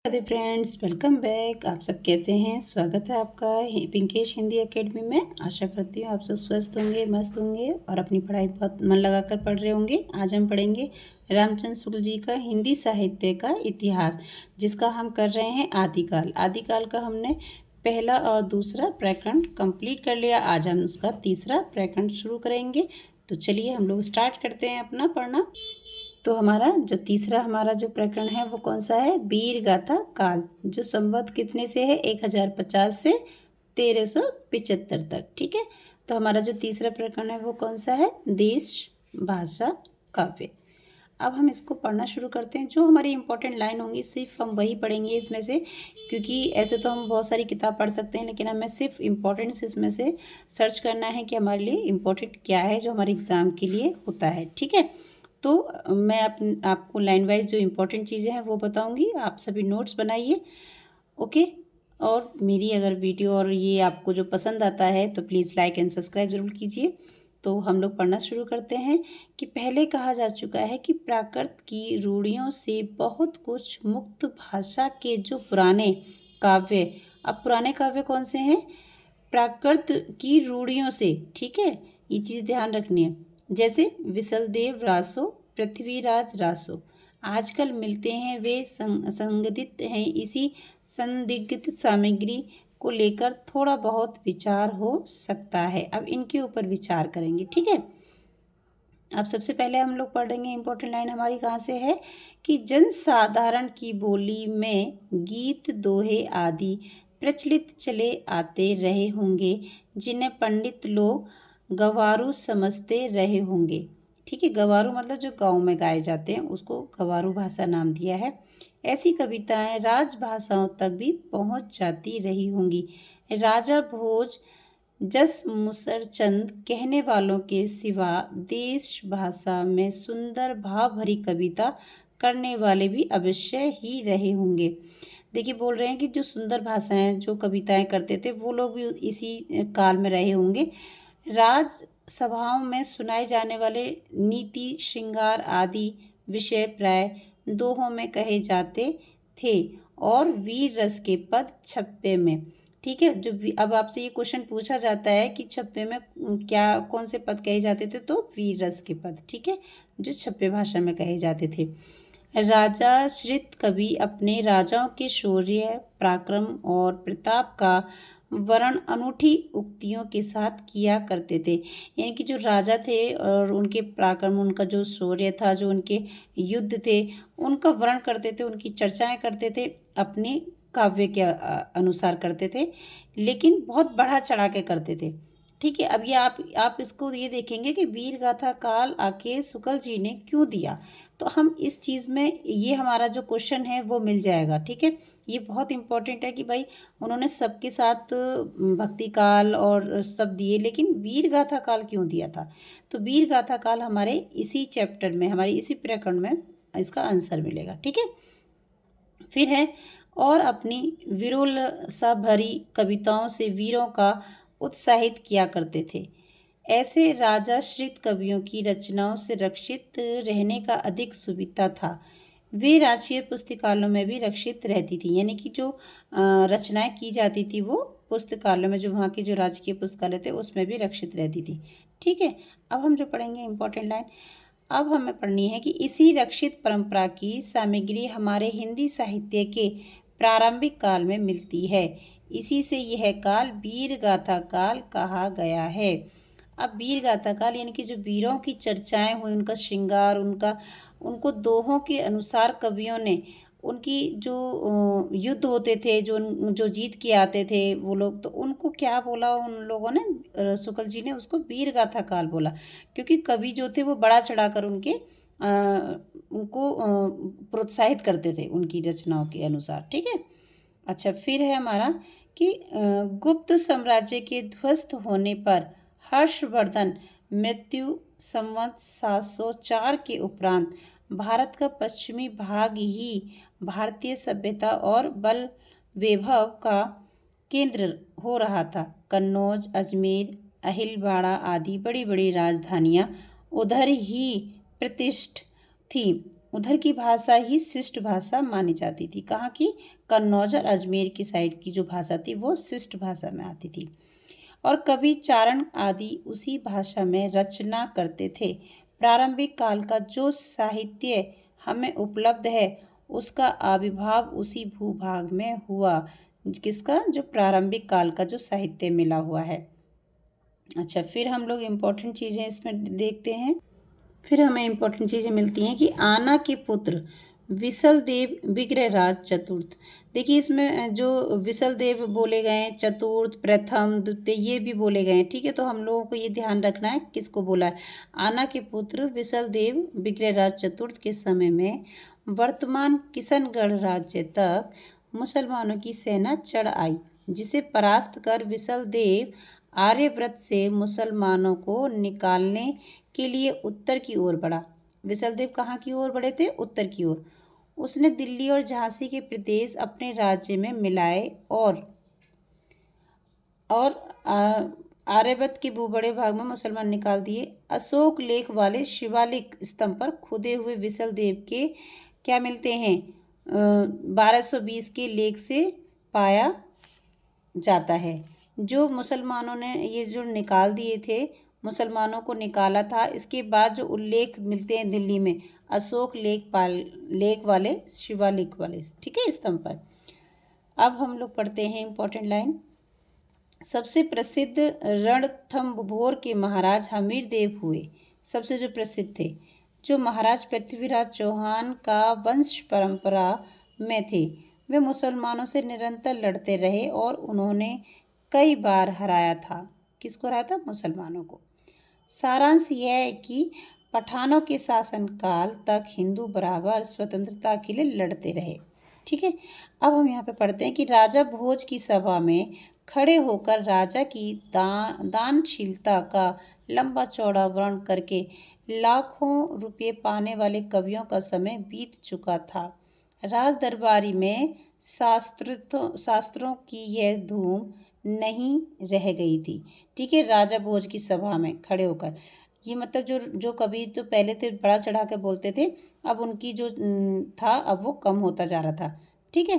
Radhe friends, welcome back. आप सब कैसे हैं? स्वागत है आपका पिंकेश हिंदी एकेडमी में। आशा करती हूँ आप सब स्वस्थ होंगे, मस्त होंगे और अपनी पढ़ाई बहुत मन लगाकर पढ़ रहे होंगे। आज हम पढ़ेंगे रामचंद्र शुक्ल जी का हिंदी साहित्य का इतिहास, जिसका हम कर रहे हैं आदिकाल। आदिकाल का हमने पहला और दूसरा प्रकरण कंप्लीट कर लिया। आज हम उसका तीसरा प्रकरण शुरू करेंगे। तो चलिए हम लोग स्टार्ट करते हैं अपना पढ़ना। तो हमारा जो प्रकरण है वो कौन सा है? वीर गाथा काल, जो संवत कितने से है? 1050 से 1375 तक। ठीक है, तो हमारा जो तीसरा प्रकरण है वो कौन सा है? देश भाषा काव्य। अब हम इसको पढ़ना शुरू करते हैं। जो हमारी इंपॉर्टेंट लाइन होंगी सिर्फ हम वही पढ़ेंगे इसमें से, क्योंकि ऐसे तो हम बहुत सारी किताब पढ़ सकते हैं, लेकिन हमें सिर्फ इम्पोर्टेंट्स इसमें से सर्च करना है कि हमारे लिए इम्पोर्टेंट क्या है, जो हमारे एग्ज़ाम के लिए होता है। ठीक है, तो मैं आपको लाइन वाइज जो इम्पोर्टेंट चीज़ें हैं वो बताऊंगी। आप सभी नोट्स बनाइए, ओके। और मेरी अगर वीडियो और ये आपको जो पसंद आता है तो प्लीज़ लाइक एंड सब्सक्राइब ज़रूर कीजिए। तो हम लोग पढ़ना शुरू करते हैं कि पहले कहा जा चुका है कि प्राकृत की रूढ़ियों से बहुत कुछ मुक्त भाषा के जो पुराने काव्य। अब पुराने काव्य कौन से हैं? प्राकृत की रूढ़ियों से। ठीक है, ये चीज़ ध्यान रखनी है। जैसे विसलदेव रासो, पृथ्वीराज रासो आजकल मिलते हैं, वे संगठित हैं। इसी संदिग्ध सामग्री को लेकर थोड़ा बहुत विचार हो सकता है। अब इनके ऊपर विचार करेंगे। ठीक है, अब सबसे पहले हम लोग पढ़ेंगे। इम्पोर्टेंट लाइन हमारी कहाँ से है कि जनसाधारण की बोली में गीत दोहे आदि प्रचलित चले आते रहे होंगे, जिन्हें पंडित लोग गवारू समझते रहे होंगे। ठीक है, गवारू मतलब जो गाँव में गाए जाते हैं उसको गवारू भाषा नाम दिया है। ऐसी कविताएं राजभाषाओं तक भी पहुंच जाती रही होंगी। राजा भोज जस मुसरचंद कहने वालों के सिवा देश भाषा में सुंदर भाव भरी कविता करने वाले भी अवश्य ही रहे होंगे। देखिए, बोल रहे हैं कि जो सुंदर भाषाएं, जो कविताएं करते थे वो लोग भी इसी काल में रहे होंगे। राज सभाओं में सुनाए जाने वाले नीति श्रृंगार आदि विषय प्राय दोहों में कहे जाते थे और वीर रस के पद छप्पे में। ठीक है, अब आपसे ये क्वेश्चन पूछा जाता है कि छप्पे में क्या कौन से पद कहे जाते थे? तो वीर रस के पद। ठीक है, जो छप्पे भाषा में कहे जाते थे। राजाश्रित कवि अपने राजाओं के शौर्य, पराक्रम और प्रताप का वर्णन अनूठी उक्तियों के साथ किया करते थे। यानी कि जो राजा थे और उनके पराक्रम, उनका जो शौर्य था, जो उनके युद्ध थे, उनका वर्णन करते थे, उनकी चर्चाएं करते थे, अपने काव्य के अनुसार करते थे, लेकिन बहुत बढ़ा चढ़ा के करते थे। ठीक है, अब ये आप इसको ये देखेंगे कि वीर गाथा काल आके शुक्ल जी ने क्यों दिया, तो हम इस चीज़ में ये हमारा जो क्वेश्चन है वो मिल जाएगा। ठीक है, ये बहुत इंपॉर्टेंट है कि भाई उन्होंने सबके साथ भक्ति काल और सब दिए, लेकिन वीर गाथा काल क्यों दिया था? तो वीर गाथा काल हमारे इसी चैप्टर में, हमारे इसी प्रकरण में इसका आंसर मिलेगा। ठीक है, फिर है और अपनी विरोलसा भरी कविताओं से वीरों का उत्साहित किया करते थे। ऐसे राजाश्रित कवियों की रचनाओं से रक्षित रहने का अधिक सुविधा था। वे राजकीय पुस्तकालयों में भी रक्षित रहती थी। यानी कि जो रचनाएं की जाती थी वो पुस्तकालयों में, जो वहाँ के जो राजकीय पुस्तकालय थे उसमें भी रक्षित रहती थी। ठीक है, अब हम जो पढ़ेंगे इम्पोर्टेंट लाइन, अब हमें पढ़नी है कि इसी रक्षित परंपरा की सामग्री हमारे हिंदी साहित्य के प्रारंभिक काल में मिलती है। इसी से यह काल वीर गाथा काल कहा गया है। अब वीर गाथा काल यानी कि जो वीरों की चर्चाएं हुई, उनका श्रृंगार, उनको दोहों के अनुसार कवियों ने उनकी जो युद्ध होते थे, जो जीत के आते थे वो लोग, तो उनको क्या बोला उन लोगों ने? शुक्ल जी ने उसको वीर गाथा काल बोला, क्योंकि कवि जो थे वो बढ़ा चढ़ाकर उनको प्रोत्साहित करते थे उनकी रचनाओं के अनुसार। ठीक है, अच्छा, फिर है हमारा कि गुप्त साम्राज्य के ध्वस्त होने पर हर्षवर्धन मृत्यु संवत 704 के उपरांत भारत का पश्चिमी भाग ही भारतीय सभ्यता और बल वैभव का केंद्र हो रहा था। कन्नौज, अजमेर, अहिलवाड़ा आदि बड़ी बड़ी राजधानियां उधर ही प्रतिष्ठित थीं। उधर की भाषा ही शिष्ट भाषा मानी जाती थी। कहाँ की? कन्नौज और अजमेर की साइड की जो भाषा थी वो शिष्ट भाषा में आती थी। और कवि चारण आदि उसी भाषा में रचना करते थे। प्रारंभिक काल का जो साहित्य हमें उपलब्ध है उसका आविर्भाव उसी भूभाग में हुआ। किसका? जो प्रारंभिक काल का जो साहित्य मिला हुआ है। अच्छा, फिर हम लोग इम्पोर्टेंट चीज़ें इसमें देखते हैं। फिर हमें इम्पोर्टेंट चीज़ें मिलती हैं कि आना के पुत्र विसल देव विग्रहराज चतुर्थ। देखिए इसमें जो विसल देव बोले गए हैं, चतुर्थ, प्रथम, द्वितीय, ये भी बोले गए हैं। ठीक है, तो हम लोगों को ये ध्यान रखना है किसको बोला है। आना के पुत्र विसल देव विग्रहराज चतुर्थ के समय में वर्तमान किशनगढ़ राज्य तक मुसलमानों की सेना चढ़ आई, जिसे परास्त कर विसल देव आर्यव्रत से मुसलमानों को निकालने के लिए उत्तर की ओर बढ़ा। विसलदेव कहाँ की ओर बढ़े थे? उत्तर की ओर। उसने दिल्ली और झांसी के प्रदेश अपने राज्य में मिलाए और आर्यवत के भूबड़े भाग में मुसलमान निकाल दिए। अशोक लेख वाले शिवालिक स्तंभ पर खुदे हुए विसल देव के क्या मिलते हैं? 1220 के लेख से पाया जाता है। जो मुसलमानों ने ये जो निकाल दिए थे, मुसलमानों को निकाला था, इसके बाद जो उल्लेख मिलते हैं दिल्ली में अशोक लेख वाले शिवालिक वाले, ठीक है, स्तंभ पर। अब हम लोग पढ़ते हैं इम्पोर्टेंट लाइन। सबसे प्रसिद्ध रणथंभौर के महाराज हमीर देव हुए। सबसे जो प्रसिद्ध थे, जो महाराज पृथ्वीराज चौहान का वंश परंपरा में थे, वे मुसलमानों से निरंतर लड़ते रहे और उन्होंने कई बार हराया था। किसको हराया था? मुसलमानों को। सारांश यह है कि पठानों के शासनकाल तक हिंदू बराबर स्वतंत्रता के लिए लड़ते रहे। ठीक है, अब हम यहाँ पे पढ़ते हैं कि राजा भोज की सभा में खड़े होकर राजा की दानशीलता का लंबा चौड़ा वर्णन करके लाखों रुपये पाने वाले कवियों का समय बीत चुका था। राज दरबारी में शास्त्रों की यह धूम नहीं रह गई थी। ठीक है, राजा भोज की सभा में खड़े होकर, ये मतलब जो कवि तो पहले थे बड़ा चढ़ा के बोलते थे, अब उनकी जो था अब वो कम होता जा रहा था। ठीक है,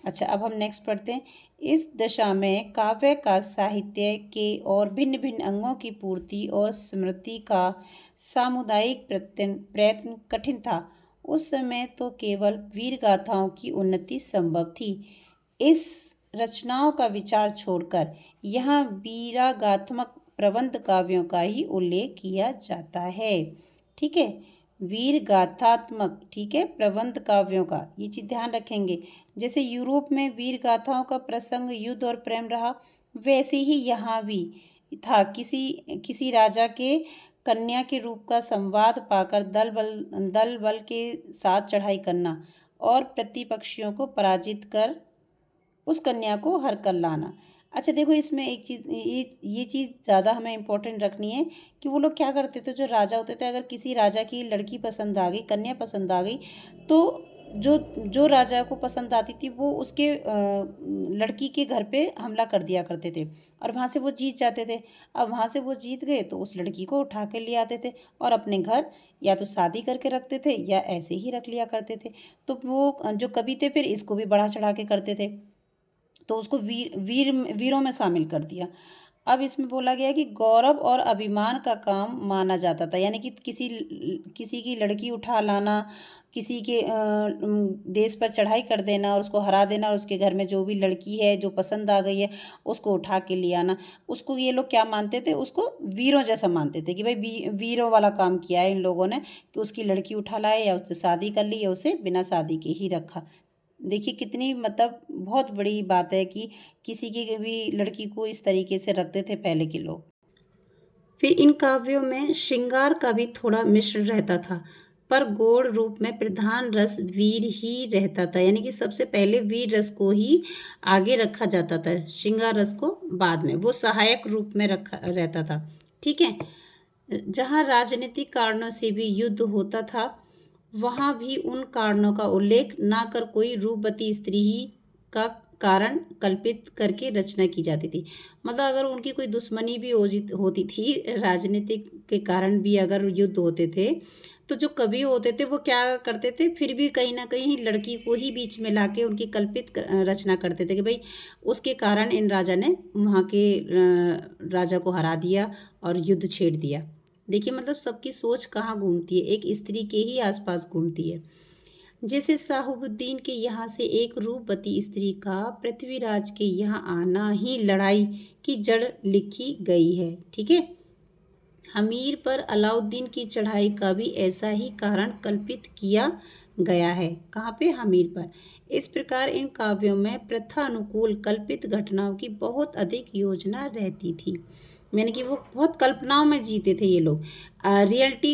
अच्छा, अब हम नेक्स्ट पढ़ते हैं। इस दशा में काव्य का साहित्य के और भिन्न भिन्न अंगों की पूर्ति और स्मृति का सामुदायिक प्रयत्न कठिन था। उस समय तो केवल वीर गाथाओं की उन्नति संभव थी। इस रचनाओं का विचार छोड़कर यहाँ वीरागात्मक प्रबंध काव्यों का ही उल्लेख किया जाता है। ठीक है, वीर गाथात्मक, ठीक है, प्रबंध काव्यों का, ये चीज़ ध्यान रखेंगे। जैसे यूरोप में वीर गाथाओं का प्रसंग युद्ध और प्रेम रहा, वैसे ही यहाँ भी था। किसी राजा के कन्या के रूप का संवाद पाकर दल बल के साथ चढ़ाई करना और प्रतिपक्षियों को पराजित कर उस कन्या को हर कर लाना। अच्छा देखो, इसमें एक चीज़, ये चीज़ ज़्यादा हमें इम्पोर्टेंट रखनी है कि वो लोग क्या करते थे, जो राजा होते थे, अगर किसी राजा की लड़की पसंद आ गई, कन्या पसंद आ गई, तो जो राजा को पसंद आती थी वो उसके लड़की के घर पे हमला कर दिया करते थे और वहाँ से वो जीत जाते थे। अब वहाँ से वो जीत गए तो उस लड़की को उठा के ले आते थे और अपने घर या तो शादी करके रखते थे या ऐसे ही रख लिया करते थे। तो वो जो कवि थे फिर इसको भी बढ़ा चढ़ा के करते थे, तो उसको वीरों में शामिल कर दिया। अब इसमें बोला गया कि गौरव और अभिमान का काम माना जाता था, यानी कि किसी की लड़की उठा लाना, किसी के देश पर चढ़ाई कर देना और उसको हरा देना और उसके घर में जो भी लड़की है जो पसंद आ गई है उसको उठा के ले आना, उसको ये लोग क्या मानते थे? उसको वीरों जैसा मानते थे कि भाई वीरों वाला काम किया है इन लोगों ने, कि उसकी लड़की उठा लाए या उससे शादी कर ली या उसे बिना शादी के ही रखा। देखिए कितनी मतलब बहुत बड़ी बात है कि किसी की भी लड़की को इस तरीके से रखते थे पहले के लोग। फिर इन काव्यों में श्रृंगार का भी थोड़ा मिश्रण रहता था, पर गौड़ रूप में प्रधान रस वीर ही रहता था, यानी कि सबसे पहले वीर रस को ही आगे रखा जाता था, श्रृंगार रस को बाद में, वो सहायक रूप में रखा रहता था। ठीक है, जहाँ राजनीतिक कारणों से भी युद्ध होता था वहाँ भी उन कारणों का उल्लेख ना कर कोई रूपवती स्त्री ही का कारण कल्पित करके रचना की जाती थी। मतलब अगर उनकी कोई दुश्मनी भी होती थी, राजनीतिक के कारण भी अगर युद्ध होते थे तो जो कवि होते थे वो क्या करते थे, फिर भी कहीं ना कहीं लड़की को ही बीच में लाके उनकी कल्पित रचना करते थे कि भाई उसके कारण इन राजा ने वहाँ के राजा को हरा दिया और युद्ध छेड़ दिया। देखिए मतलब सबकी सोच कहाँ घूमती है, एक स्त्री के ही आसपास घूमती है। जैसे साहबुद्दीन के यहाँ से एक रूपवती स्त्री का पृथ्वीराज के यहाँ आना ही लड़ाई की जड़ लिखी गई है। ठीक है। हमीर पर अलाउद्दीन की चढ़ाई का भी ऐसा ही कारण कल्पित किया गया है। कहाँ पे? हमीर पर। इस प्रकार इन काव्यों में प्रथा अनुकूल कल्पित घटनाओं की बहुत अधिक योजना रहती थी। यानी कि वो बहुत कल्पनाओं में जीते थे ये लोग। रियलिटी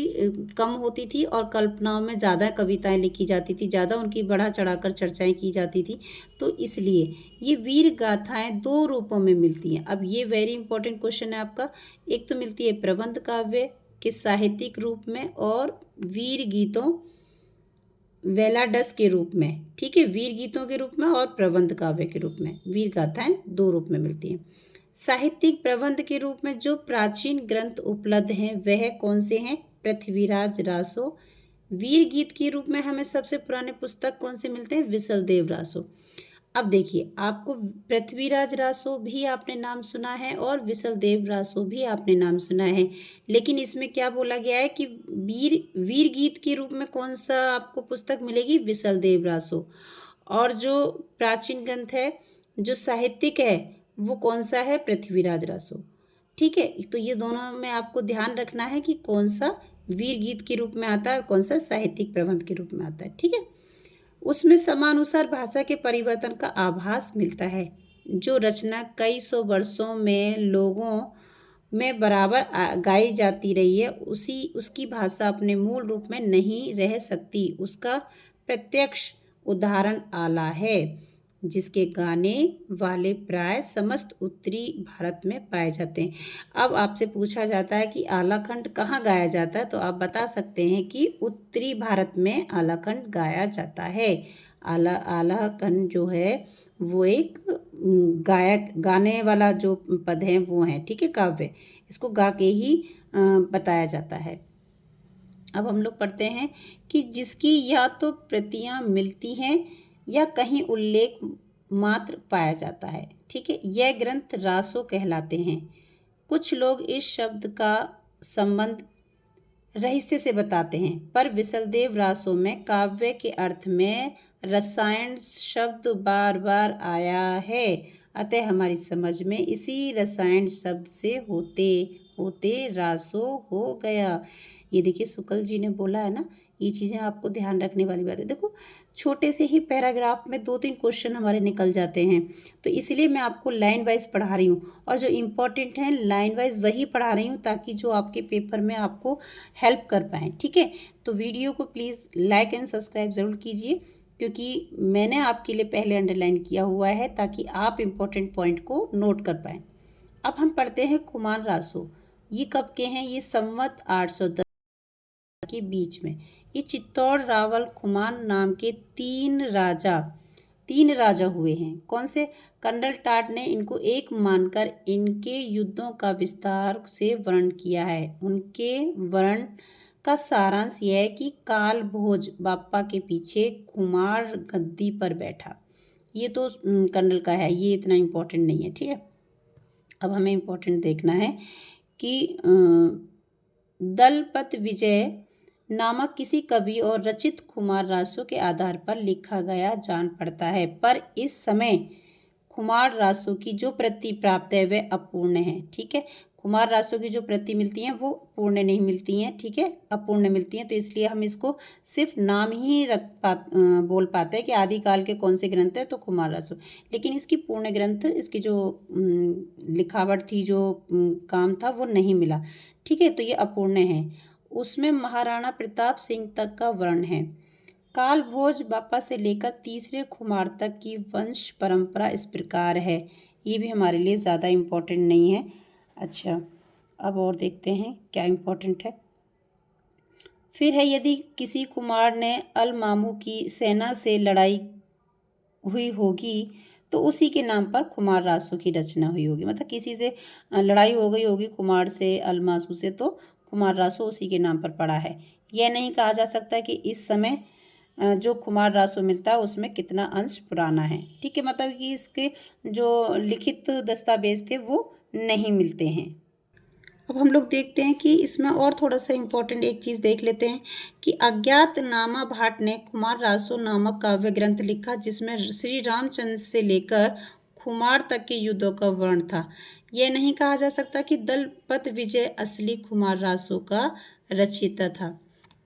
कम होती थी और कल्पनाओं में ज़्यादा कविताएं लिखी जाती थी, ज़्यादा उनकी बढ़ा चढ़ाकर चर्चाएं की जाती थी। तो इसलिए ये वीर गाथाएं दो रूपों में मिलती हैं। अब ये वेरी इंपॉर्टेंट क्वेश्चन है आपका। एक तो मिलती है प्रबंध काव्य के साहित्यिक रूप में और वीर गीतों वेलाडस के रूप में। ठीक है, वीर गीतों के रूप में और प्रबंध काव्य के रूप में। वीर गाथाएं दो रूप में मिलती हैं। साहित्यिक प्रबंध के रूप में जो प्राचीन ग्रंथ उपलब्ध हैं वह कौन से हैं? पृथ्वीराज रासो। वीर गीत के रूप में हमें सबसे पुराने पुस्तक कौन से मिलते हैं? विसलदेव रासो। अब देखिए, आपको पृथ्वीराज रासो भी आपने नाम सुना है और विसलदेव रासो भी आपने नाम सुना है, लेकिन इसमें क्या बोला गया है कि वीर गीत के रूप में कौन सा आपको पुस्तक मिलेगी? विसलदेव रासो। और जो प्राचीन ग्रंथ है, जो साहित्यिक है, वो कौन सा है? पृथ्वीराज रासो। ठीक है, तो ये दोनों में आपको ध्यान रखना है कि कौन सा वीर गीत के रूप में आता है और कौन सा साहित्यिक प्रबंध के रूप में आता है। ठीक है, उसमें समानुसार भाषा के परिवर्तन का आभास मिलता है। जो रचना कई सौ वर्षों में लोगों में बराबर गाई जाती रही है, उसकी भाषा अपने मूल रूप में नहीं रह सकती। उसका प्रत्यक्ष उदाहरण आला है, जिसके गाने वाले प्राय समस्त उत्तरी भारत में पाए जाते हैं। अब आपसे पूछा जाता है कि आलाखंड कहाँ गाया जाता है, तो आप बता सकते हैं कि उत्तरी भारत में आलाखंड गाया जाता है। आलाखंड जो है वो एक गाने वाला जो पद है वो है। ठीक है, काव्य, इसको गा के ही बताया जाता है। अब हम लोग पढ़ते हैं कि जिसकी या तो प्रतियां मिलती हैं या कहीं उल्लेख मात्र पाया जाता है। ठीक है, यह ग्रंथ रासो कहलाते हैं। कुछ लोग इस शब्द का संबंध रहस्य से बताते हैं, पर विसलदेव रासो में काव्य के अर्थ में रसायन शब्द बार बार आया है। अतः हमारी समझ में इसी रसायन शब्द से होते होते रासो हो गया। ये देखिए शुक्ल जी ने बोला है ना, ये चीज़ें आपको ध्यान रखने वाली बात है। देखो, छोटे से ही पैराग्राफ में 2-3 क्वेश्चन हमारे निकल जाते हैं, तो इसलिए मैं आपको लाइन वाइज पढ़ा रही हूँ और जो इम्पोर्टेंट हैं लाइन वाइज वही पढ़ा रही हूँ, ताकि जो आपके पेपर में आपको हेल्प कर पाएँ। ठीक है, तो वीडियो को प्लीज़ लाइक एंड सब्सक्राइब ज़रूर कीजिए, क्योंकि मैंने आपके लिए पहले अंडरलाइन किया हुआ है ताकि आप इम्पोर्टेंट पॉइंट को नोट कर पाएँ। अब हम पढ़ते हैं कुमार रासो। ये कब के हैं? ये संवत 810 के बीच में। ये चित्तौड़, रावल, खुमान नाम के तीन राजा हुए हैं। कौन से? कर्नल टाट ने इनको एक मानकर इनके युद्धों का विस्तार से वर्णन किया है। उनके वर्णन का सारांश यह है कि काल भोज बापा के पीछे खुमार गद्दी पर बैठा। ये तो कर्नल का है, ये इतना इम्पोर्टेंट नहीं है। ठीक है, अब हमें इम्पोर्टेंट देखना है कि दलपत विजय नामक किसी कवि और रचित खुमार रासो के आधार पर लिखा गया जान पड़ता है, पर इस समय खुमार रासो की जो प्रति प्राप्त है वह अपूर्ण है। ठीक है, खुमार रासो की जो प्रति मिलती हैं वो पूर्ण नहीं मिलती हैं। ठीक है, अपूर्ण मिलती हैं, तो इसलिए हम इसको सिर्फ नाम ही बोल पाते हैं कि आदिकाल के कौन से ग्रंथ है, तो खुमार रासो। लेकिन इसकी पूर्ण ग्रंथ, इसकी जो लिखावट थी, जो काम था, वो नहीं मिला। ठीक है, तो ये अपूर्ण है। उसमें महाराणा प्रताप सिंह तक का वर्णन है। काल भोज बापा से लेकर तीसरे खुमार तक की वंश परंपरा इस प्रकार है। ये भी हमारे लिए ज़्यादा इम्पोर्टेंट नहीं है। अच्छा, अब और देखते हैं क्या इम्पोर्टेंट है। फिर है, यदि किसी कुमार ने अलमामू की सेना से लड़ाई हुई होगी तो उसी के नाम पर खुमार रासो की रचना हुई होगी। मतलब किसी से लड़ाई हो गई होगी कुमार से, अलमासू से, तो खुमार रासो उसी के नाम पर पड़ा है। यह नहीं कहा जा सकता कि इस समय जो कुमार रासो मिलता है उसमें कितना अंश पुराना है। ठीक है, मतलब कि इसके जो लिखित दस्तावेज थे वो नहीं मिलते हैं। अब हम लोग देखते हैं कि इसमें और थोड़ा सा इम्पोर्टेंट एक चीज़ देख लेते हैं कि अज्ञातनामा भाट ने कुमार रासो नामक काव्य ग्रंथ लिखा जिसमें श्री रामचंद्र से लेकर खुमार तक के युद्धों का वर्णन था। यह नहीं कहा जा सकता कि दलपत विजय असली कुमार रासो का रचयिता था।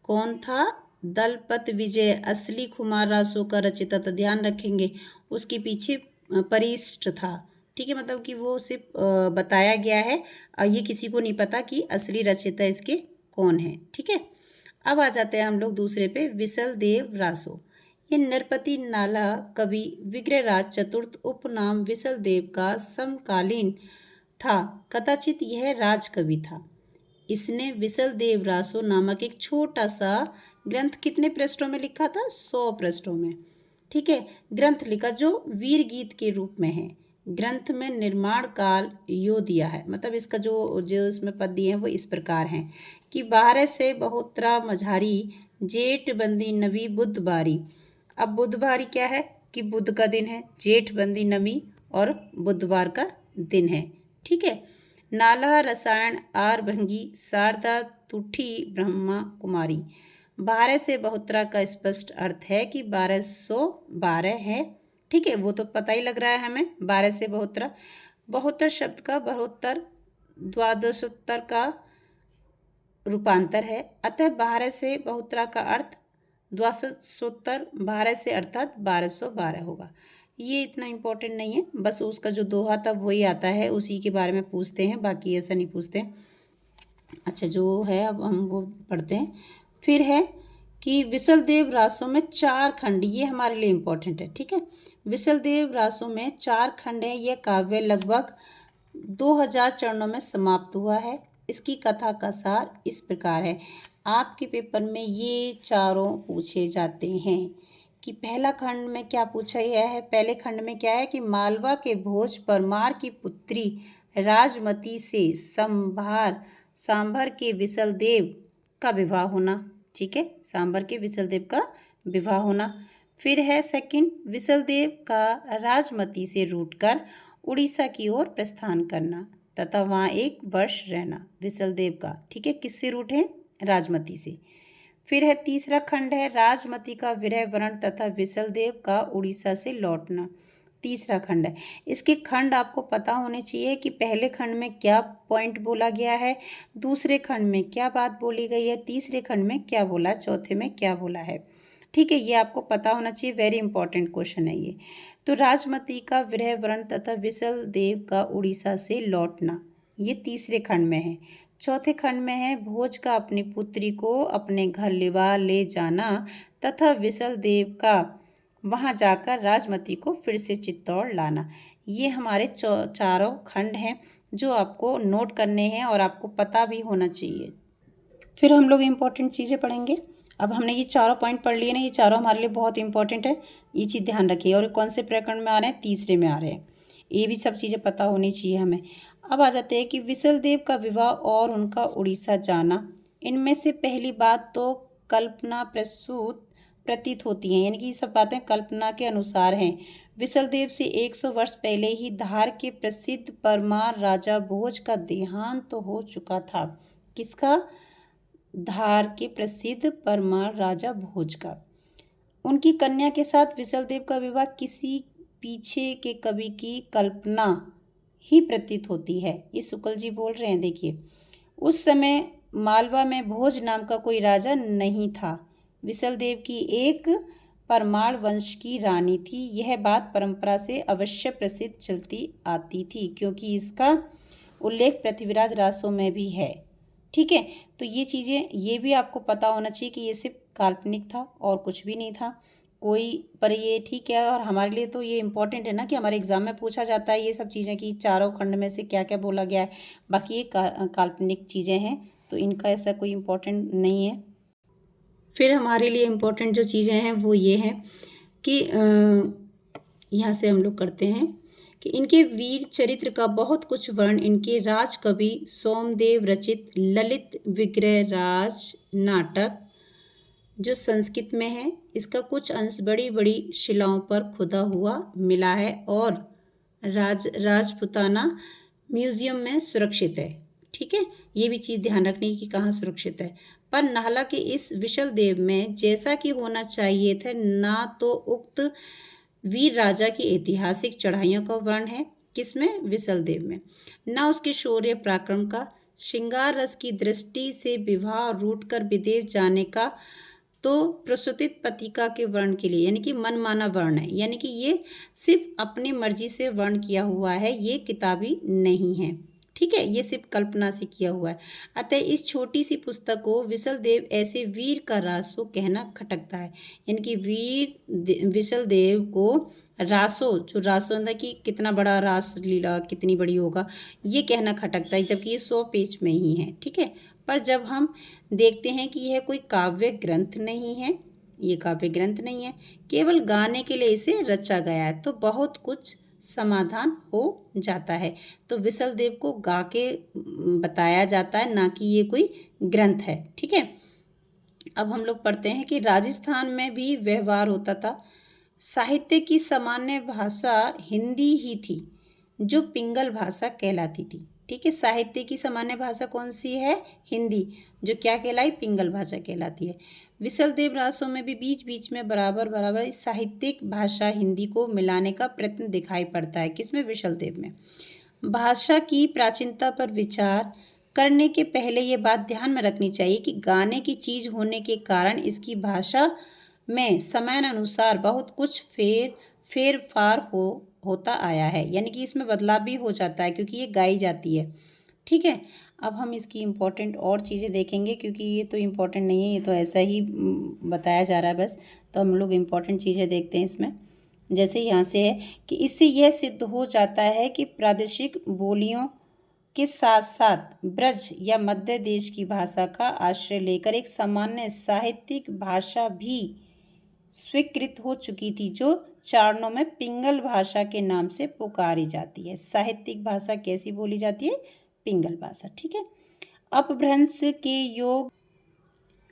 कौन था? दलपत विजय असली कुमार रासो का रचयिता था। ध्यान रखेंगे, उसके पीछे परिशिष्ट था। ठीक है, मतलब कि वो सिर्फ बताया गया है और ये किसी को नहीं पता कि असली रचयिता इसके कौन है। ठीक है, अब आ जाते हैं हम लोग दूसरे पे, विसल देव रासो। ये नरपति नाला कवि विग्रहराज चतुर्थ उपनाम विसल देव का समकालीन था। कदाचित यह राजकवि था। इसने विसल देव रासो नामक एक छोटा सा ग्रंथ कितने पृष्ठों में लिखा था? 100 पृष्ठों में। ठीक है, ग्रंथ लिखा जो वीर गीत के रूप में है। ग्रंथ में निर्माण काल यो दिया है, मतलब इसका जो जो इसमें पद दिए हैं वो इस प्रकार हैं कि 12 से बहुत्रा मझारी जेठ बंदी नवी बुधवारी। अब बुधवारी क्या है कि बुध का दिन है, जेठ बंदी नवी और बुधवार का दिन है। ठीक है, नाला रसायन आर भंगी शारदा तुठी ब्रह्मा कुमारी। 12 से बहुत्रा का स्पष्ट अर्थ है कि 1212 है। ठीक है, वो तो पता ही लग रहा है हमें। 12 से बहुत्रा, बहुत्तर शब्द का बहुत्तर द्वादशोत्तर का रूपांतर है, अतः 12 से बहुत्रा का अर्थ द्वादशोत्तर 12 से अर्थात 1212 होगा। ये इतना इम्पोर्टेंट नहीं है, बस उसका जो दोहा था वही आता है, उसी के बारे में पूछते हैं, बाकी ऐसा नहीं पूछते। अच्छा, जो है अब हम वो पढ़ते हैं। फिर है कि विसल देव रासों में 4 खंड, ये हमारे लिए इम्पोर्टेंट है। ठीक है, विसल देव रासों में 4 खंड हैं। यह काव्य लगभग 2000 चरणों में समाप्त हुआ है। इसकी कथा का सार इस प्रकार है। आपके पेपर में ये चारों पूछे जाते हैं कि पहला खंड में क्या पूछा गया है। पहले खंड में क्या है कि मालवा के भोज परमार की पुत्री राजमती से सांभर के विसल देव का विवाह होना। ठीक है, सांभर के विसल देव का विवाह होना। फिर है सेकंड, विसल देव का राजमती से रूठकर उड़ीसा की ओर प्रस्थान करना तथा वहाँ 1 वर्ष रहना, विसल देव का। ठीक है, किससे रूठे? राजमती से। फिर है तीसरा खंड है राजमती का विरह वर्ण तथा विसल देव का उड़ीसा से लौटना, तीसरा खंड है। इसके खंड आपको पता होने चाहिए कि पहले खंड में क्या पॉइंट बोला गया है, दूसरे खंड में क्या बात बोली गई है, तीसरे खंड में क्या बोला, चौथे में क्या बोला है। ठीक है, ये आपको पता होना चाहिए, वेरी इंपॉर्टेंट क्वेश्चन है ये। तो राजमती का विरह वर्ण तथा विसल देव का उड़ीसा से लौटना, ये तीसरे खंड में है। चौथे खंड में है भोज का अपनी पुत्री को अपने घर लिवा ले जाना तथा विसल देव का वहाँ जाकर राजमती को फिर से चित्तौड़ लाना। ये हमारे चारों खंड हैं जो आपको नोट करने हैं और आपको पता भी होना चाहिए। फिर हम लोग इम्पोर्टेंट चीज़ें पढ़ेंगे। अब हमने ये चारों पॉइंट पढ़ लिए ना, ये चारों हमारे लिए बहुत इंपॉर्टेंट है, ये चीज़ ध्यान रखिए। और कौन से प्रकरण में आ रहे हैं? तीसरे में आ रहे हैं। ये भी सब चीज़ें पता होनी चाहिए हमें। अब आ जाते हैं कि विसल देव का विवाह और उनका उड़ीसा जाना। इनमें से पहली बात तो कल्पना प्रसूत प्रतीत होती हैं, यानी कि ये सब बातें कल्पना के अनुसार हैं। विसल देव से 100 वर्ष पहले ही धार के प्रसिद्ध परमार राजा भोज का देहांत तो हो चुका था। किसका? धार के प्रसिद्ध परमार राजा भोज का। उनकी कन्या के साथ विसल देव का विवाह किसी पीछे के कवि की कल्पना ही प्रतीत होती है। ये शुक्ल जी बोल रहे हैं, देखिए। उस समय मालवा में भोज नाम का कोई राजा नहीं था। विसल देव की एक परमार वंश की रानी थी। यह बात परंपरा से अवश्य प्रसिद्ध चलती आती थी, क्योंकि इसका उल्लेख पृथ्वीराज रासों में भी है। ठीक है, तो ये चीज़ें ये भी आपको पता होना चाहिए कि ये सिर्फ काल्पनिक था और कुछ भी नहीं था कोई, पर ये ठीक है। और हमारे लिए तो ये इम्पोर्टेंट है ना कि हमारे एग्ज़ाम में पूछा जाता है ये सब चीज़ें कि चारों खंड में से क्या क्या बोला गया है। बाकी ये काल्पनिक चीज़ें हैं, तो इनका ऐसा कोई इम्पोर्टेंट नहीं है। फिर हमारे लिए इम्पोर्टेंट जो चीज़ें हैं वो ये हैं कि यहाँ से हम लोग करते हैं कि इनके वीर चरित्र का बहुत कुछ वर्ण इनके राजकवि सोमदेव रचित ललित विग्रह राज नाटक जो संस्कृत में है। इसका कुछ अंश बड़ी बड़ी शिलाओं पर खुदा हुआ मिला है और राजपुताना म्यूजियम में सुरक्षित है। ठीक है, ये भी चीज़ ध्यान रखने की कहाँ सुरक्षित है। पर नाहला के इस विशल देव में जैसा कि होना चाहिए था, ना तो उक्त वीर राजा की ऐतिहासिक चढ़ाइयों का वर्ण है, किसमें, विशल देव में, ना उसके शौर्य पराक्रम का, श्रृंगार रस की दृष्टि से विवाह रूट कर विदेश जाने का तो प्रसूतित पतिका के वर्ण के लिए, यानी कि मनमाना वर्ण है, यानी कि ये सिर्फ अपनी मर्जी से वर्ण किया हुआ है, ये किताबी नहीं है। ठीक है, ये सिर्फ कल्पना से किया हुआ है। अतः इस छोटी सी पुस्तक को विशल देव ऐसे वीर का रासो कहना खटकता है, यानी कि विशल देव को रासो, जो रासो अंदर की कितना बड़ा रास लीला कितनी बड़ी होगा, ये कहना खटकता है, जबकि ये 100 पेज में ही है। ठीक है, पर जब हम देखते हैं कि यह कोई काव्य ग्रंथ नहीं है, ये काव्य ग्रंथ नहीं है, केवल गाने के लिए इसे रचा गया है, तो बहुत कुछ समाधान हो जाता है। तो विशल देव को गा के बताया जाता है, ना कि ये कोई ग्रंथ है। ठीक है, अब हम लोग पढ़ते हैं कि राजस्थान में भी व्यवहार होता था। साहित्य की सामान्य भाषा हिंदी ही थी, जो पिंगल भाषा कहलाती थी। ठीक है, साहित्य की सामान्य भाषा कौन सी है, हिंदी, जो क्या कहलाई, पिंगल भाषा कहलाती है। विशल देव रासों में भी बीच बीच में बराबर बराबर इस साहित्यिक भाषा हिंदी को मिलाने का प्रयत्न दिखाई पड़ता है, किसमें, विशल देव में। भाषा की प्राचीनता पर विचार करने के पहले ये बात ध्यान में रखनी चाहिए कि गाने की चीज़ होने के कारण इसकी भाषा में समयानुसार बहुत कुछ फेर फार होता आया है, यानी कि इसमें बदलाव भी हो जाता है, क्योंकि ये गाई जाती है। ठीक है, अब हम इसकी इम्पोर्टेंट और चीज़ें देखेंगे, क्योंकि ये तो इम्पोर्टेंट नहीं है, ये तो ऐसा ही बताया जा रहा है बस। तो हम लोग इम्पोर्टेंट चीज़ें देखते हैं इसमें। जैसे यहाँ से है कि इससे यह सिद्ध हो जाता है कि प्रादेशिक बोलियों के साथ साथ ब्रज या मध्य देश की भाषा का आश्रय लेकर एक सामान्य साहित्यिक भाषा भी स्वीकृत हो चुकी थी, जो चारणों में पिंगल भाषा के नाम से पुकारी जाती है। साहित्यिक भाषा कैसी बोली जाती है, पिंगल भाषा। ठीक है, अपभ्रंश के योग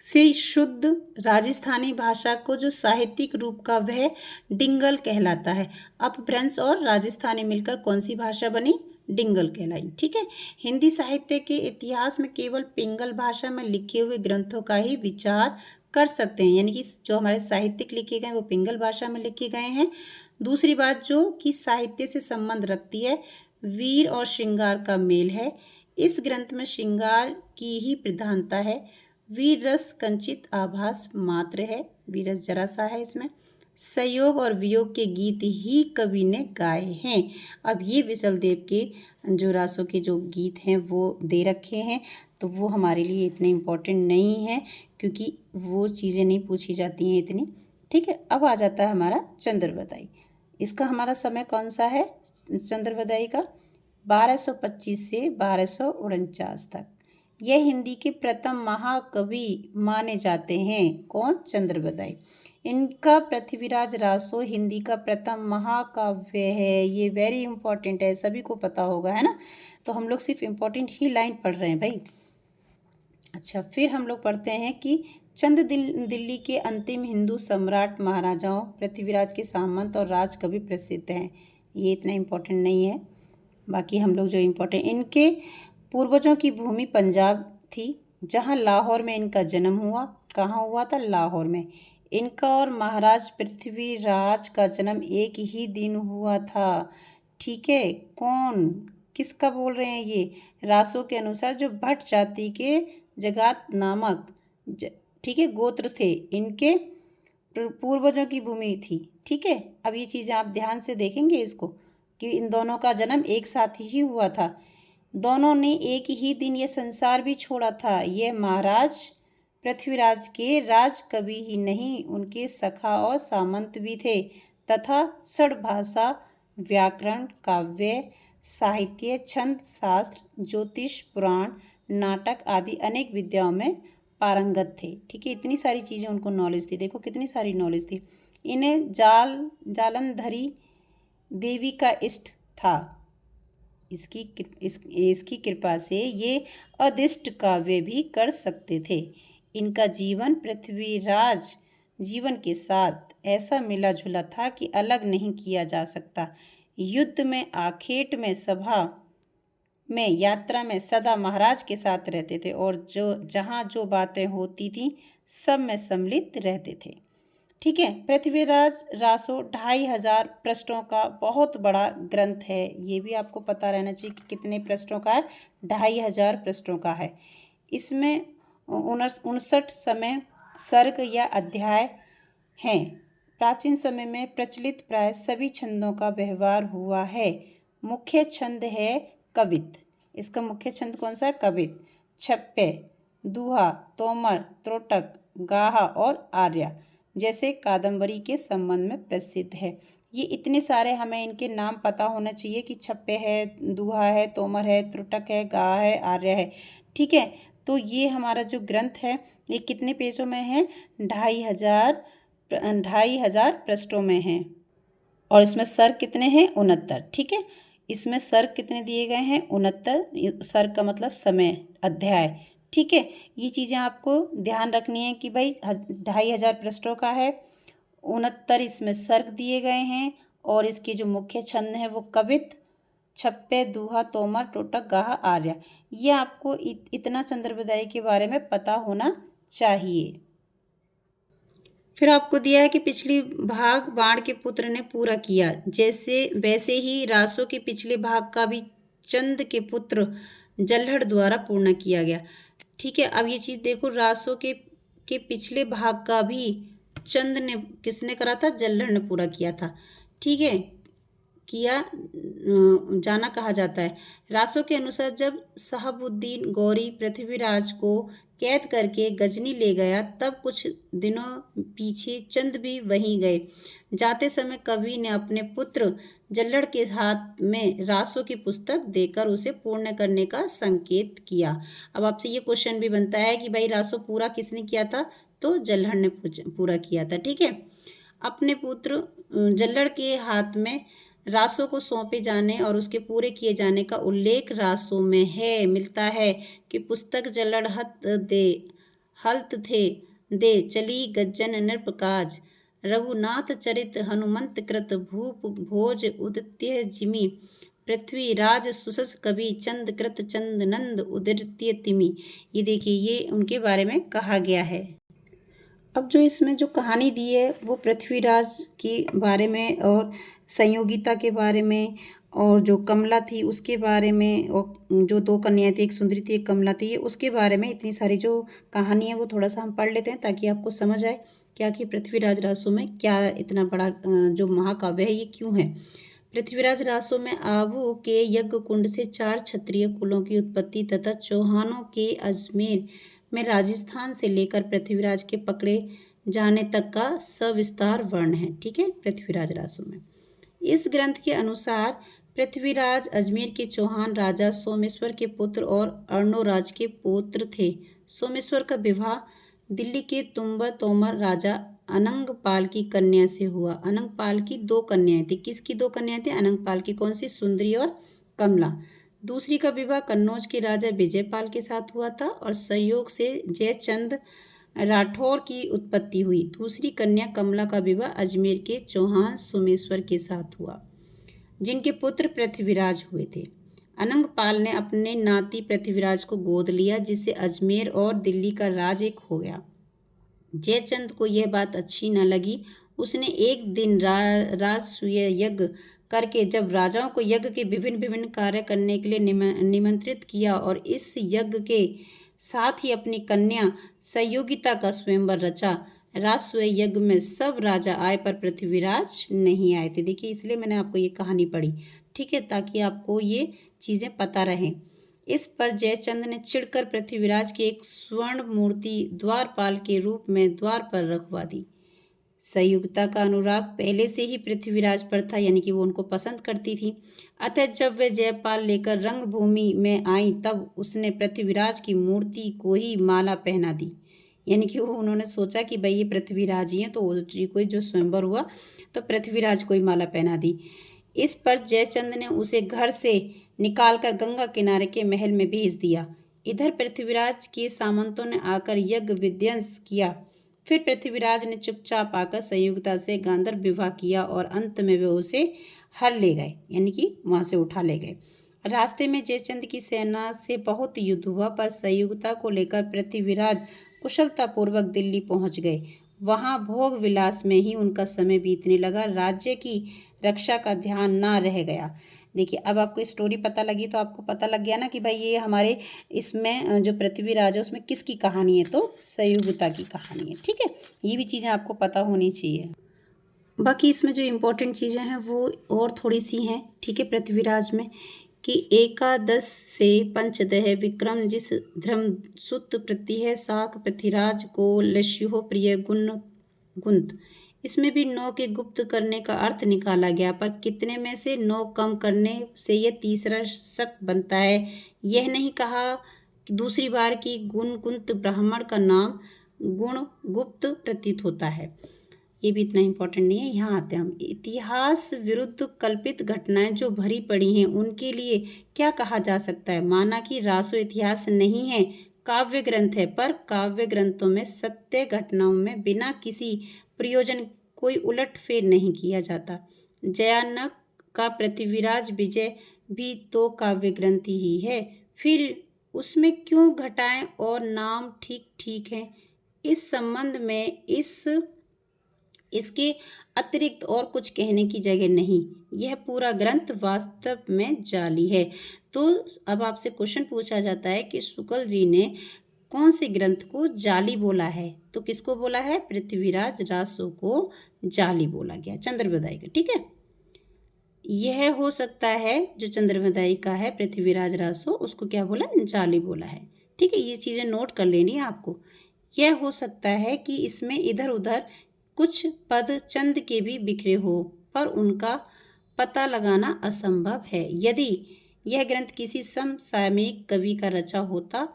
से शुद्ध राजस्थानी भाषा को जो साहित्यिक रूप का वह डिंगल कहलाता है। अपभ्रंश और राजस्थानी मिलकर कौन सी भाषा बनी, डिंगल कहलाई। ठीक है, हिंदी साहित्य के इतिहास में केवल पिंगल भाषा में लिखे हुए ग्रंथों का ही विचार कर सकते हैं, यानी कि जो हमारे साहित्यिक लिखे गए वो पिंगल भाषा में लिखे गए हैं। दूसरी बात जो कि साहित्य से संबंध रखती है, वीर और श्रृंगार का मेल है। इस ग्रंथ में श्रृंगार की ही प्रधानता है, वीर रस कंचित आभास मात्र है, वीर रस जरा सा है इसमें। संयोग और वियोग के गीत ही कवि ने गाए हैं। अब ये विशल देव के जो रासों के जो गीत हैं वो दे रखे हैं, तो वो हमारे लिए इतने इम्पोर्टेंट नहीं है, क्योंकि वो चीज़ें नहीं पूछी जाती हैं इतनी। ठीक है, अब आ जाता है हमारा चंद्रवदाई। इसका हमारा समय कौन सा है, चंद्रवदाई का 1225 से 1249 तक। यह हिंदी के प्रथम महाकवि माने जाते हैं, कौन, चंद्रवदाई। इनका पृथ्वीराज रासो हिंदी का प्रथम महाकाव्य है। ये वेरी इंपॉर्टेंट है, सभी को पता होगा, है ना। तो हम लोग सिर्फ इम्पोर्टेंट ही लाइन पढ़ रहे हैं भाई। अच्छा, फिर हम लोग पढ़ते हैं कि दिल्ली के अंतिम हिंदू सम्राट महाराजाओं पृथ्वीराज के सामंत और राजकवि प्रसिद्ध हैं। ये इतना इम्पोर्टेंट नहीं है। बाकी हम लोग जो इम्पोर्टेंट, इनके पूर्वजों की भूमि पंजाब थी, जहाँ लाहौर में इनका जन्म हुआ। कहाँ हुआ था, लाहौर में। इनका और महाराज पृथ्वीराज का जन्म एक ही दिन हुआ था। ठीक है, कौन, किसका बोल रहे हैं ये, रासों के अनुसार जो भट्ट जाति के जगात नामक ठीक है गोत्र थे, इनके पूर्वजों की भूमि थी। ठीक है, अब ये चीज़ें आप ध्यान से देखेंगे इसको, कि इन दोनों का जन्म एक साथ ही हुआ था, दोनों ने एक ही दिन ये संसार भी छोड़ा था। यह महाराज पृथ्वीराज के राजकवि ही नहीं, उनके सखा और सामंत भी थे, तथा षड्भाषा, व्याकरण, काव्य, साहित्य, छंद, शास्त्र, ज्योतिष, पुराण, नाटक आदि अनेक विद्याओं में पारंगत थे। ठीक है, इतनी सारी चीज़ें उनको नॉलेज थी, देखो कितनी सारी नॉलेज थी। इन्हें जालंधरी देवी का इष्ट था। इसकी कृपा से ये अदिष्ट काव्य भी कर सकते थे। इनका जीवन पृथ्वीराज जीवन के साथ ऐसा मिला जुला था कि अलग नहीं किया जा सकता। युद्ध में, आखेट में, सभा में, यात्रा में सदा महाराज के साथ रहते थे और जो जहाँ जो बातें होती थी सब में सम्मिलित रहते थे। ठीक है। पृथ्वीराज रासो 2500 पृष्ठों का बहुत बड़ा ग्रंथ है। ये भी आपको पता रहना चाहिए कि कितने पृष्ठों का है। 2500 पृष्ठों का है। इसमें 59 समय सर्ग या अध्याय हैं। प्राचीन समय में प्रचलित प्राय सभी छंदों का व्यवहार हुआ है। मुख्य छंद है कवित। इसका मुख्य छंद कौन सा है? कवित। छप्पे, दूहा, तोमर, त्रोटक, गाहा और आर्या जैसे कादम्बरी के संबंध में प्रसिद्ध है। ये इतने सारे हमें इनके नाम पता होना चाहिए कि छप्पे है, दूहा है, तोमर है, त्रुटक है, गाहा है, आर्य है। ठीक है। तो ये हमारा जो ग्रंथ है ये कितने पेजों में है? 2500 पृष्ठों में है। और इसमें सर्ग कितने हैं? 69। ठीक है। इसमें सर्ग कितने दिए गए हैं? 69। सर्ग का मतलब समय, अध्याय। ठीक है। ये चीज़ें आपको ध्यान रखनी है कि भाई 2500 पृष्ठों का है, 69 इसमें सर्ग दिए गए हैं और इसके जो मुख्य छंद हैं वो कवित, छप्पे, दूहा, तोमर, टोटक, गाहा, आर्या। ये आपको इतना चंद्रबदाई के बारे में पता होना चाहिए। फिर आपको दिया है कि पिछली भाग बाण के पुत्र ने पूरा किया, जैसे वैसे ही रासो के पिछले भाग का भी चंद के पुत्र जल्हड़ द्वारा पूर्ण किया गया। ठीक है। अब ये चीज़ देखो, रासो के पिछले भाग का भी चंद ने किसने करा था? जल्हड़ ने पूरा किया था। ठीक है। किया जाना कहा जाता है। रासो के अनुसार जब शहाबुद्दीन गौरी पृथ्वीराज को कैद करके गजनी ले गया तब कुछ दिनों पीछे चंद भी वहीं गए। जाते समय कवि ने अपने पुत्र जल्लड़ के हाथ में रासो की पुस्तक देकर उसे पूर्ण करने का संकेत किया। अब आपसे ये क्वेश्चन भी बनता है कि भाई रासो पूरा किसने किया था? तो जल्लड़ ने पूरा किया था। ठीक है। अपने पुत्र जल्लड़ के हाथ में रासो को सौंपे जाने और उसके पूरे किए जाने का उल्लेख रासो में है। मिलता है कि पुस्तक जल्लड़ हल्त थे दे चली गज्जन नृपकाज रघुनाथ चरित हनुमंत कृत भूप भोज उदित्य जिमि पृथ्वीराज सुसस कवि चंद कृत चंद नंद उदित्य तिमि। ये देखिए, ये उनके बारे में कहा गया है। अब जो इसमें जो कहानी दी है वो पृथ्वीराज के बारे में और संयोगिता के बारे में और जो कमला थी उसके बारे में और जो 2 कन्याएं थी, एक सुंदरी थी, एक कमला थी, उसके बारे में इतनी सारी जो कहानी है वो थोड़ा सा हम पढ़ लेते हैं ताकि आपको समझ आए क्या कि पृथ्वीराज रासो में क्या इतना बड़ा जो महाकाव्य है ये क्यों है। पृथ्वीराज रासो में आबू के यज्ञ कुंड से 4 क्षत्रिय कुलों की उत्पत्ति तथा चौहानों के अजमेर में राजस्थान से लेकर पृथ्वीराज के पकड़े जाने तक का सविस्तार वर्ण है। ठीक है। पृथ्वीराज रासो में इस ग्रंथ के अनुसार पृथ्वीराज अजमेर के चौहान राजा सोमेश्वर के पुत्र और अर्णोराज के पुत्र थे। सोमेश्वर का विवाह दिल्ली के तुम्बर तोमर राजा अनंगपाल की कन्या से हुआ। अनंगपाल की 2 कन्याएं थी। किसकी 2 कन्याएं थी? अनंगपाल की। कौन सी? सुंदरी और कमला। दूसरी का विवाह कन्नौज के राजा विजयपाल के साथ हुआ था और संयोग से जयचंद राठौर की उत्पत्ति हुई। दूसरी कन्या कमला का विवाह अजमेर के चौहान सोमेश्वर के साथ हुआ, जिनके पुत्र पृथ्वीराज हुए थे। अनंगपाल ने अपने नाती पृथ्वीराज को गोद लिया, जिससे अजमेर और दिल्ली का राज एक हो गया। जयचंद को यह बात अच्छी न लगी। उसने एक दिन राजसूय यज्ञ करके जब राजाओं को यज्ञ के विभिन्न विभिन्न कार्य करने के लिए निमंत्रित किया और इस यज्ञ के साथ ही अपनी कन्या संयोगिता का स्वयंवर रचा। राजसूय यज्ञ में सब राजा आए पर पृथ्वीराज नहीं आए थे। देखिए, इसलिए मैंने आपको ये कहानी पढ़ी। ठीक है, ताकि आपको ये चीज़ें पता रहें। इस पर जयचंद ने चिढ़कर पृथ्वीराज की एक स्वर्ण मूर्ति द्वारपाल के रूप में द्वार पर रखवा दी। संयुक्ता का अनुराग पहले से ही पृथ्वीराज पर था, यानी कि वो उनको पसंद करती थी। अतः जब वे जयपाल लेकर रंगभूमि में आई तब उसने पृथ्वीराज की मूर्ति को ही माला पहना दी। यानी कि वो उन्होंने सोचा कि भाई ये पृथ्वीराज ही हैं, तो कोई जो स्वयंवर हुआ तो पृथ्वीराज को ही माला पहना दी। इस पर जयचंद ने उसे घर से निकालकर गंगा किनारे के महल में भेज दिया। इधर पृथ्वीराज के सामंतों ने आकर यज्ञ विध्वंस किया। फिर पृथ्वीराज ने चुपचाप आकर संयुक्ता से गांधर्व विवाह किया और अंत में वे उसे हर ले गए, यानी कि वहां से उठा ले गए। रास्ते में जयचंद की सेना से बहुत युद्ध हुआ, पर संयुक्ता को लेकर पृथ्वीराज कुशलतापूर्वक दिल्ली पहुंच गए। वहां भोग विलास में ही उनका समय बीतने लगा, राज्य की रक्षा का ध्यान ना रह गया। देखिए, अब आपको स्टोरी पता लगी तो आपको पता लग गया ना कि भाई ये हमारे इसमें जो पृथ्वीराज है उसमें किसकी कहानी है, तो संयुक्ता की कहानी है। ठीक है, ये भी चीज़ें आपको पता होनी चाहिए। बाकी इसमें जो इम्पोर्टेंट चीज़ें हैं वो और थोड़ी सी हैं। ठीक है, पृथ्वीराज में कि एकादश से पंचदह विक्रम जिस धर्म सुत प्रति है साख पृथ्वीराज को लस्युहो प्रिय गुण गुंत। इसमें भी 9 के गुप्त करने का अर्थ निकाला गया, पर कितने में से 9 कम करने से यह तीसरा शक बनता है। यह नहीं कहा कि दूसरी बार की गुण कुंत ब्राह्मण का नाम गुण गुप्त प्रतीत होता है। ये भी इतना इम्पोर्टेंट नहीं है। यहाँ आते हैं हम, इतिहास विरुद्ध कल्पित घटनाएं जो भरी पड़ी हैं उनके लिए क्या कहा जा सकता है। माना कि रासो इतिहास नहीं है, काव्य ग्रंथ है, पर काव्य ग्रंथों में सत्य घटनाओं में बिना किसी प्रयोजन कोई उलटफेर नहीं किया जाता। जयानक का पृथ्वीराज विजय भी तो काव्य ग्रंथ ही है, फिर उसमें क्यों घटाएं और नाम ठीक ठीक है। इस संबंध में इसके अतिरिक्त और कुछ कहने की जगह नहीं। यह पूरा ग्रंथ वास्तव में जाली है। तो अब आपसे क्वेश्चन पूछा जाता है कि शुक्ल जी ने कौन से ग्रंथ को जाली बोला है, तो किसको बोला है, पृथ्वीराज रासो को जाली बोला गया, चंद्रवदाई का। ठीक है, यह हो सकता है जो चंद्रवदाई का है पृथ्वीराज रासो, उसको क्या बोला, जाली बोला है। ठीक है, ये चीज़ें नोट कर लेनी है आपको। यह हो सकता है कि इसमें इधर उधर कुछ पद चंद के भी बिखरे हो, पर उनका पता लगाना असंभव है। यदि यह ग्रंथ किसी समसामयिक कवि का रचा होता,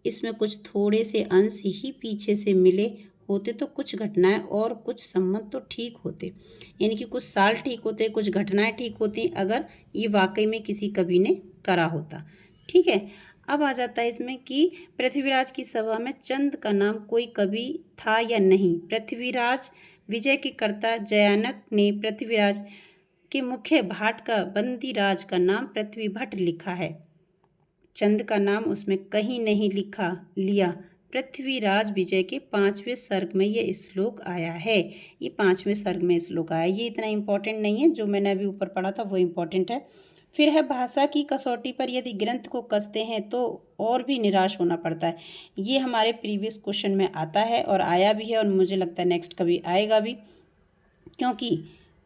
इसमें कुछ थोड़े से अंश ही पीछे से मिले होते तो कुछ घटनाएं और कुछ संबंध तो ठीक होते, यानी कि कुछ साल ठीक होते, कुछ घटनाएं ठीक होती अगर ये वाकई में किसी कवि ने करा होता। ठीक है, अब आ जाता है इसमें कि पृथ्वीराज की सभा में चंद का नाम कोई कवि था या नहीं। पृथ्वीराज विजय के कर्ता जयानक ने पृथ्वीराज के मुख्य भाट का बंदीराज का नाम पृथ्वी भट्ट लिखा है, चंद का नाम उसमें कहीं नहीं लिया। पृथ्वीराज विजय के 5वें सर्ग में ये श्लोक आया है, ये 5वें सर्ग में श्लोक आया। ये इतना इम्पोर्टेंट नहीं है, जो मैंने अभी ऊपर पढ़ा था वो इम्पोर्टेंट है। फिर है भाषा की कसौटी पर यदि ग्रंथ को कसते हैं तो और भी निराश होना पड़ता है। ये हमारे प्रीवियस क्वेश्चन में आता है और आया भी है, और मुझे लगता है नेक्स्ट कभी आएगा भी, क्योंकि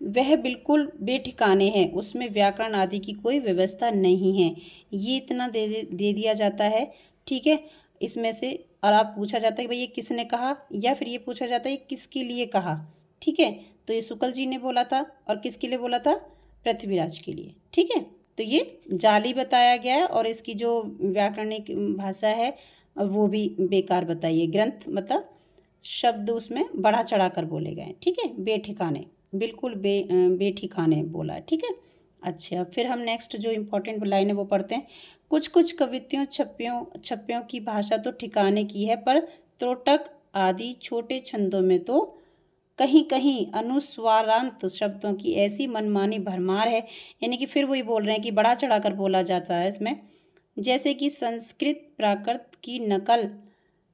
वह बिल्कुल बेठिकाने हैं, उसमें व्याकरण आदि की कोई व्यवस्था नहीं है। ये इतना दे दिया जाता है। ठीक है, इसमें से, और आप पूछा जाता है कि भाई ये किसने कहा, या फिर ये पूछा जाता है किसके लिए कहा। ठीक है, तो ये शुक्ल जी ने बोला था, और किसके लिए बोला था, पृथ्वीराज के लिए। ठीक है, तो ये जाली बताया गया है, और इसकी जो व्याकरणिक भाषा है वो भी बेकार बताइए। ग्रंथ मतलब शब्द उसमें बढ़ा चढ़ा कर बोले गए। ठीक है, बेठिकाने, बिल्कुल बेठिकाने बोला है। ठीक है, अच्छा, फिर हम नेक्स्ट जो इम्पोर्टेंट लाइन है वो पढ़ते हैं। कुछ कुछ कवित्तियों छप्पियों की भाषा तो ठिकाने की है, पर त्रोटक आदि छोटे छंदों में तो कहीं कहीं अनुस्वारांत शब्दों की ऐसी मनमानी भरमार है, यानी कि फिर वही बोल रहे हैं कि बढ़ा चढ़ा कर बोला जाता है इसमें, जैसे कि संस्कृत प्राकृत की नकल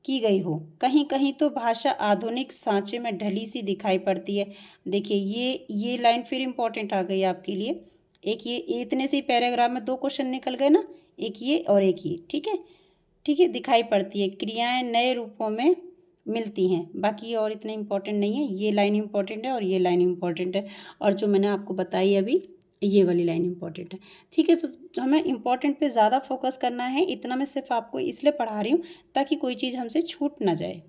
की गई हो। कहीं कहीं तो भाषा आधुनिक सांचे में ढली सी दिखाई पड़ती है। देखिए, ये लाइन फिर इम्पोर्टेंट आ गई आपके लिए। एक ये इतने से पैराग्राफ में 2 क्वेश्चन निकल गए ना, एक ये और एक ये। ठीक है, ठीक है, दिखाई पड़ती है, क्रियाएं नए रूपों में मिलती हैं। बाकी और इतना इम्पोर्टेंट नहीं है। ये लाइन इम्पोर्टेंट है और ये लाइन इम्पोर्टेंट है, और जो मैंने आपको बताई अभी ये वाली लाइन इम्पोर्टेंट है। ठीक है, तो हमें इम्पोर्टेंट पे ज़्यादा फोकस करना है। इतना मैं सिर्फ आपको इसलिए पढ़ा रही हूँ ताकि कोई चीज़ हमसे छूट ना जाए।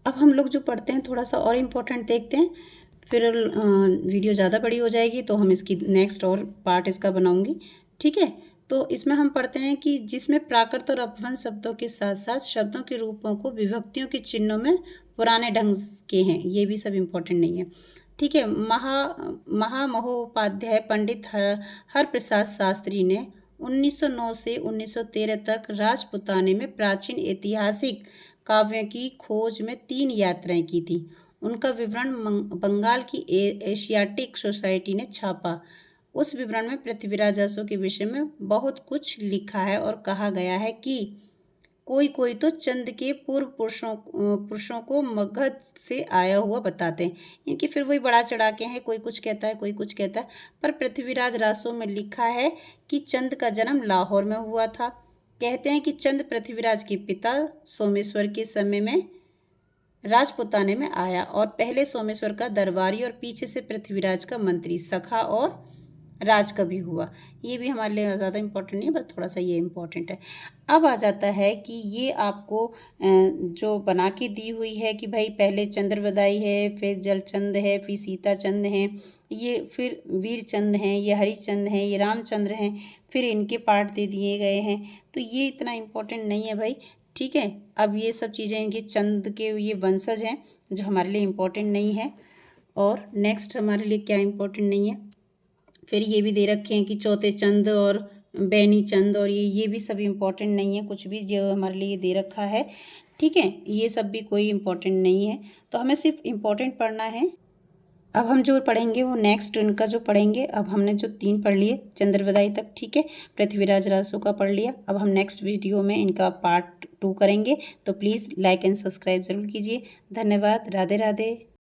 अब हम लोग जो पढ़ते हैं थोड़ा सा और इम्पोर्टेंट देखते हैं, फिर वीडियो ज़्यादा बड़ी हो जाएगी तो हम इसकी नेक्स्ट और पार्ट इसका बनाऊँगी। ठीक है, तो इसमें हम पढ़ते हैं कि जिसमें प्राकृत और अपभ्रंश शब्दों के साथ साथ शब्दों के रूपों को विभक्तियों के चिन्हों में पुराने ढंग के हैं। ये भी सब इम्पोर्टेंट नहीं है। ठीक है, महामहोपाध्याय पंडित हर प्रसाद शास्त्री ने 1909 से 1913 तक राजपुताने में प्राचीन ऐतिहासिक काव्यों की खोज में 3 यात्राएं की थी। उनका विवरण बंगाल की एशियाटिक सोसाइटी ने छापा। उस विवरण में पृथ्वीराज रासो के विषय में बहुत कुछ लिखा है और कहा गया है कि कोई कोई तो चंद के पूर्व पुरुषों को मगध से आया हुआ बताते हैं। इनकी फिर वही बढ़ा चढ़ा के हैं, कोई कुछ कहता है कोई कुछ कहता है, पर पृथ्वीराज रासो में लिखा है कि चंद का जन्म लाहौर में हुआ था। कहते हैं कि चंद पृथ्वीराज के पिता सोमेश्वर के समय में राजपुताने में आया और पहले सोमेश्वर का दरबारी और पीछे से पृथ्वीराज का मंत्री, सखा और राज कवि हुआ। ये भी हमारे लिए ज़्यादा इम्पोर्टेंट नहीं है, बस थोड़ा सा ये इम्पोर्टेंट है। अब आ जाता है कि ये आपको जो बना के दी हुई है कि भाई पहले चंद्रवदाई है, फिर जलचंद है, फिर सीताचंद हैं, ये फिर वीरचंद हैं, ये हरिचंद हैं, ये रामचंद्र हैं, फिर इनके पार्ट दे दिए गए हैं। तो ये इतना इम्पोर्टेंट नहीं है भाई, ठीक है। अब ये सब चीज़ें इनके चंद के ये वंशज हैं जो हमारे लिए इम्पोर्टेंट नहीं है। और नेक्स्ट हमारे लिए क्या इम्पोर्टेंट नहीं है, फिर ये भी दे रखे हैं कि चौथे चंद और बैनी चंद, और ये भी सब इम्पोर्टेंट नहीं है, कुछ भी जो हमारे लिए दे रखा है, ठीक है। ये सब भी कोई इम्पोर्टेंट नहीं है, तो हमें सिर्फ इम्पोर्टेंट पढ़ना है। अब हम जो पढ़ेंगे वो नेक्स्ट उनका जो पढ़ेंगे, अब हमने जो 3 पढ़ लिए चंद्रवदाई तक, ठीक है, पृथ्वीराज रासो का पढ़ लिया। अब हम नेक्स्ट वीडियो में इनका पार्ट 2 करेंगे, तो प्लीज़ लाइक एंड सब्सक्राइब ज़रूर कीजिए। धन्यवाद। राधे राधे।